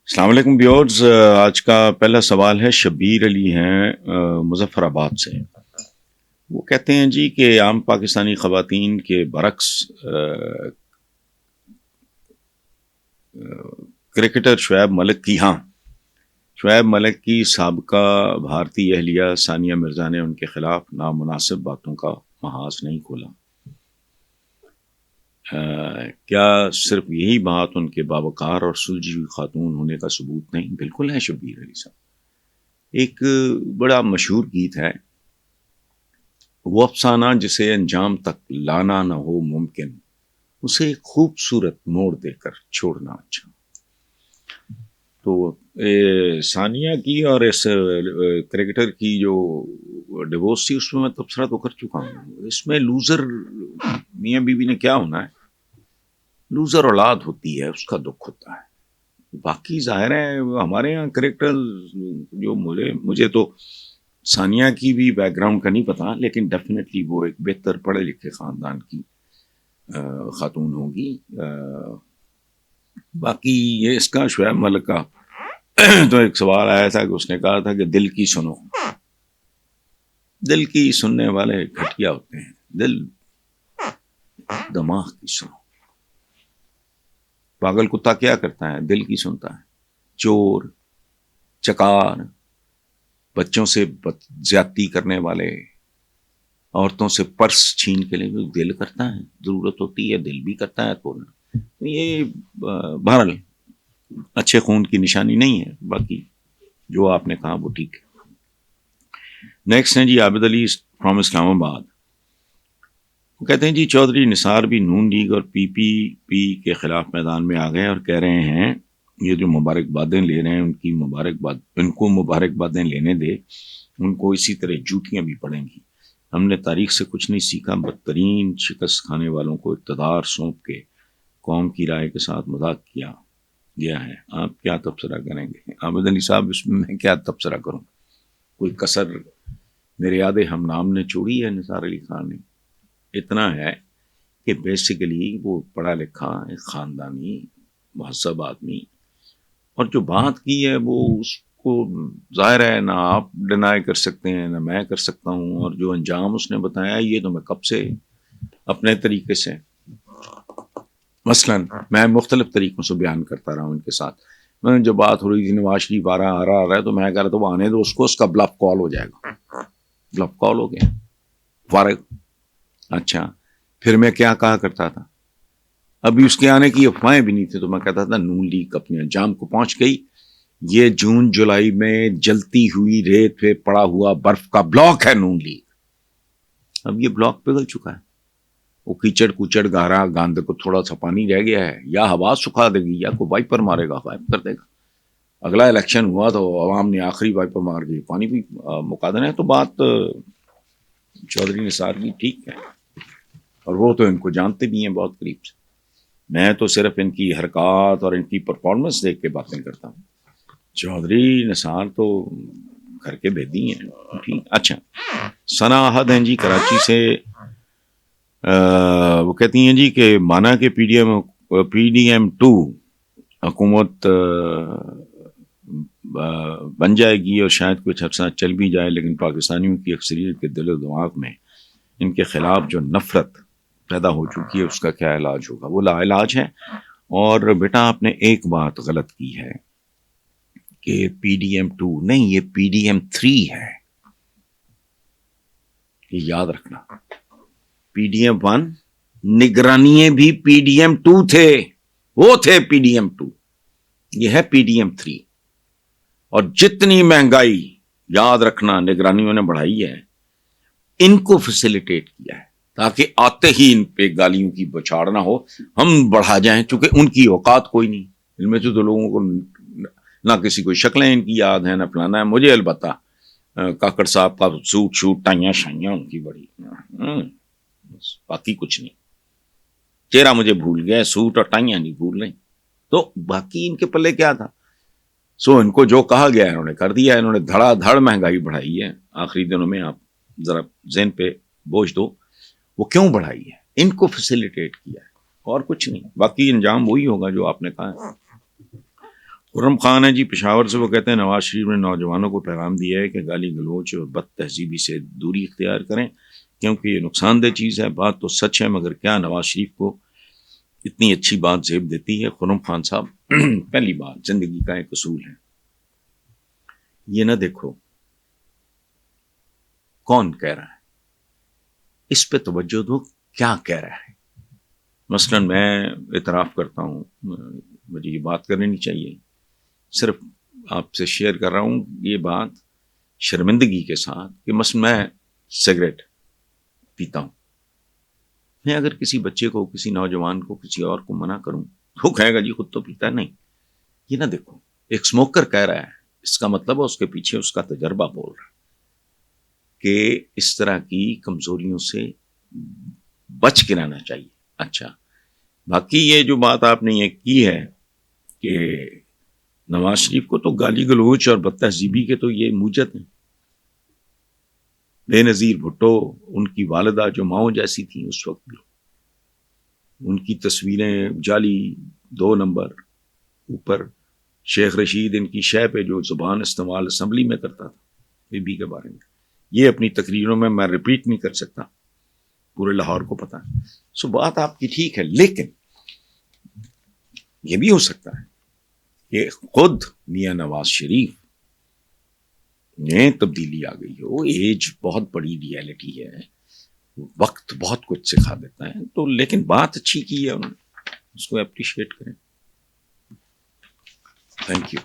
السلام علیکم بیورز، آج کا پہلا سوال ہے شبیر علی ہیں مظفر آباد سے۔ وہ کہتے ہیں جی کہ عام پاکستانی خواتین کے برعکس کرکٹر شعیب ملک کی سابقہ بھارتی اہلیہ ثانیہ مرزا نے ان کے خلاف نامناسب باتوں کا محاذ نہیں کھولا۔ کیا صرف یہی بات ان کے باوقار اور سلجھی ہوئی خاتون ہونے کا ثبوت نہیں؟ بالکل ہے شبیر علی صاحب۔ ایک بڑا مشہور گیت ہے، وہ افسانہ جسے انجام تک لانا نہ ہو ممکن، اسے ایک خوبصورت موڑ دے کر چھوڑنا اچھا۔ تو ثانیہ کی اور اس کرکٹر کی جو ڈیورس تھی اس میں تبصرہ تو کر چکا ہوں۔ اس میں لوزر میاں بیوی نے کیا ہونا ہے؟ لوزر اولاد ہوتی ہے، اس کا دکھ ہوتا ہے۔ باقی ظاہر ہے ہمارے یہاں کریکٹر جو مجھے تو ثانیہ کی بھی بیک گراؤنڈ کا نہیں پتا، لیکن ڈیفینیٹلی وہ ایک بہتر پڑھے لکھے خاندان کی خاتون ہوگی۔ باقی یہ اس کا شعیب ملک کا تو ایک سوال آیا تھا کہ اس نے کہا تھا کہ دل کی سنو، دل کی سننے والے گھٹیا ہوتے ہیں، دل دماغ کی سنو۔ پاگل کتا کیا کرتا ہے؟ دل کی سنتا ہے۔ چور، چکار، بچوں سے زیادتی کرنے والے، عورتوں سے پرس چھین کے لیے دل کرتا ہے، ضرورت ہوتی ہے دل بھی کرتا ہے توڑنا۔ یہ بہرحال اچھے خون کی نشانی نہیں ہے۔ باقی جو آپ نے کہا وہ ٹھیک ہے۔ نیکسٹ ہیں جی عابد علی فرام اسلام آباد۔ وہ کہتے ہیں جی چودھری نثار بھی نون لیگ اور پی پی پی کے خلاف میدان میں آ گئے اور کہہ رہے ہیں یہ جو مبارکبادیں لے رہے ہیں ان کو مبارکبادیں لینے دے، ان کو اسی طرح جوتیاں بھی پڑیں گی۔ ہم نے تاریخ سے کچھ نہیں سیکھا، بدترین شکست کھانے والوں کو اقتدار سونپ کے قوم کی رائے کے ساتھ مذاق کیا گیا ہے۔ آپ کیا تبصرہ کریں گے؟ عابد علی صاحب اس میں کیا تبصرہ کروں؟ کوئی کسر میرے یاد ہم نام نے چھوڑی ہے نثار علی خان نے؟ اتنا ہے کہ بیسیکلی وہ پڑھا لکھا ایک خاندانی مہذب آدمی، اور جو بات کی ہے وہ اس کو ظاہر ہے نہ آپ ڈینائی کر سکتے ہیں نہ میں کر سکتا ہوں، اور جو انجام اس نے بتایا یہ تو میں کب سے اپنے طریقے سے مثلا میں مختلف طریقوں سے بیان کرتا رہا ہوں ان کے ساتھ۔ میں جو بات ہو رہی تھی نواز شریف آ رہا ہے تو میں کہہ رہا تھا وہ آنے دو اس کا بلف کال ہو جائے گا۔ بلف کال ہو گیا فارغ۔ اچھا پھر میں کیا کہا کرتا تھا؟ ابھی اس کے آنے کی افواہیں بھی نہیں تھی تو میں کہتا تھا نون لیگ اپنے انجام کو پہنچ گئی، یہ جون جولائی میں جلتی ہوئی ریت پہ پڑا ہوا برف کا بلاک ہے نون لیگ۔ اب یہ بلاک پگھل چکا ہے، وہ کیچڑ کوچڑ گارا گاند کو تھوڑا سا پانی رہ گیا ہے، یا ہوا سکھا دے گی یا کوئی وائپر مارے گا غائب کر دے گا۔ اگلا الیکشن ہوا تو عوام نے آخری وائپر مار کے پانی بھی مکا دینا ہے۔ تو بات چودھری نثار کی ٹھیک ہے، اور وہ تو ان کو جانتے بھی ہیں بہت قریب سے۔ میں تو صرف ان کی حرکات اور ان کی پرفارمنس دیکھ کے باتیں کرتا ہوں۔ چودھری نثار تو گھر کے بھیدی ہیں ٹھیک۔ اچھا ثنا احد ہیں جی کراچی سے۔ وہ کہتی ہیں جی کہ مانا کہ پی ڈی ایم 2 حکومت بن جائے گی اور شاید کچھ عرصہ چل بھی جائے، لیکن پاکستانیوں کی اکثریت کے دل و دماغ میں ان کے خلاف جو نفرت پیدا ہو چکی ہے اس کا کیا علاج ہوگا؟ وہ لا علاج ہے۔ اور بیٹا آپ نے ایک بات غلط کی ہے کہ پی ڈی ایم 2 نہیں، یہ پی ڈی ایم 3 ہے، یہ یاد رکھنا۔ پی ڈی ایم 1 نگرانی بھی پی ڈی ایم 2 تھے، وہ تھے پی ڈی ایم 2، یہ ہے پی ڈی ایم 3۔ اور جتنی مہنگائی یاد رکھنا نگرانیوں نے بڑھائی ہے، ان کو فیسیلیٹیٹ کیا ہے تاکہ آتے ہی ان پہ گالیوں کی بچھاڑ نہ ہو، ہم بڑھا جائیں، چونکہ ان کی اوقات کوئی نہیں۔ ان میں سے تو لوگوں کو نہ کسی کو شکلیں ان کی یاد ہیں نہ فلانا ہے۔ مجھے البتہ کاکڑ صاحب کا سوٹ شوٹ ٹائیاں شائیاں ان کی بڑی، باقی کچھ نہیں۔ چہرہ مجھے بھول گیا، سوٹ اور ٹائیاں نہیں بھول رہی۔ تو باقی ان کے پلے کیا تھا؟ سو ان کو جو کہا گیا ہے انہوں نے کر دیا ہے۔ انہوں نے دھڑا دھڑ مہنگائی بڑھائی ہے آخری دنوں میں۔ آپ ذرا ذہن پہ بوجھ دو وہ کیوں بڑھائی ہے، ان کو فیسیلیٹیٹ کیا ہے اور کچھ نہیں۔ باقی انجام وہی ہوگا جو آپ نے کہا ہے۔ خرم خان ہے جی پشاور سے، وہ کہتے ہیں نواز شریف نے نوجوانوں کو پیغام دیا ہے کہ گالی گلوچ اور بد تہذیبی سے دوری اختیار کریں کیونکہ یہ نقصان دہ چیز ہے۔ بات تو سچ ہے، مگر کیا نواز شریف کو اتنی اچھی بات زیب دیتی ہے؟ خرم خان صاحب، پہلی بات زندگی کا ایک اصول ہے، یہ نہ دیکھو کون کہہ رہا ہے، اس پہ توجہ دو کیا کہہ رہا ہے۔ مثلا میں اعتراف کرتا ہوں، مجھے یہ بات کرنی نہیں چاہیے، صرف آپ سے شیئر کر رہا ہوں یہ بات شرمندگی کے ساتھ کہ مثلا میں سگریٹ پیتا ہوں، میں اگر کسی بچے کو، کسی نوجوان کو، کسی اور کو منع کروں تو کہے گا جی خود تو پیتا نہیں۔ یہ نہ دیکھو ایک اسموکر کہہ رہا ہے، اس کا مطلب ہے اس کے پیچھے اس کا تجربہ بول رہا ہے کہ اس طرح کی کمزوریوں سے بچ کے رہنا چاہیے۔ اچھا، باقی یہ جو بات آپ نے یہ کی ہے کہ نواز شریف کو تو گالی گلوچ اور بد تہذیبی کے تو یہ موجد ہیں۔ بے نظیر بھٹو، ان کی والدہ جو ماؤں جیسی تھیں اس وقت، ان کی تصویریں جعلی 2 نمبر اوپر، شیخ رشید ان کی شے پہ جو زبان استعمال اسمبلی میں کرتا تھا بی بی کے بارے میں، یہ اپنی تقریروں میں ریپیٹ نہیں کر سکتا، پورے لاہور کو پتا ہے۔ سو بات آپ کی ٹھیک ہے، لیکن یہ بھی ہو سکتا ہے کہ خود میاں نواز شریف میں تبدیلی آ گئی ہو، ایج بہت بڑی ریئلٹی ہے، وقت بہت کچھ سکھا دیتا ہے، تو لیکن بات اچھی کی ہے انہوں نے، اس کو اپریشیٹ کریں۔ Thank you.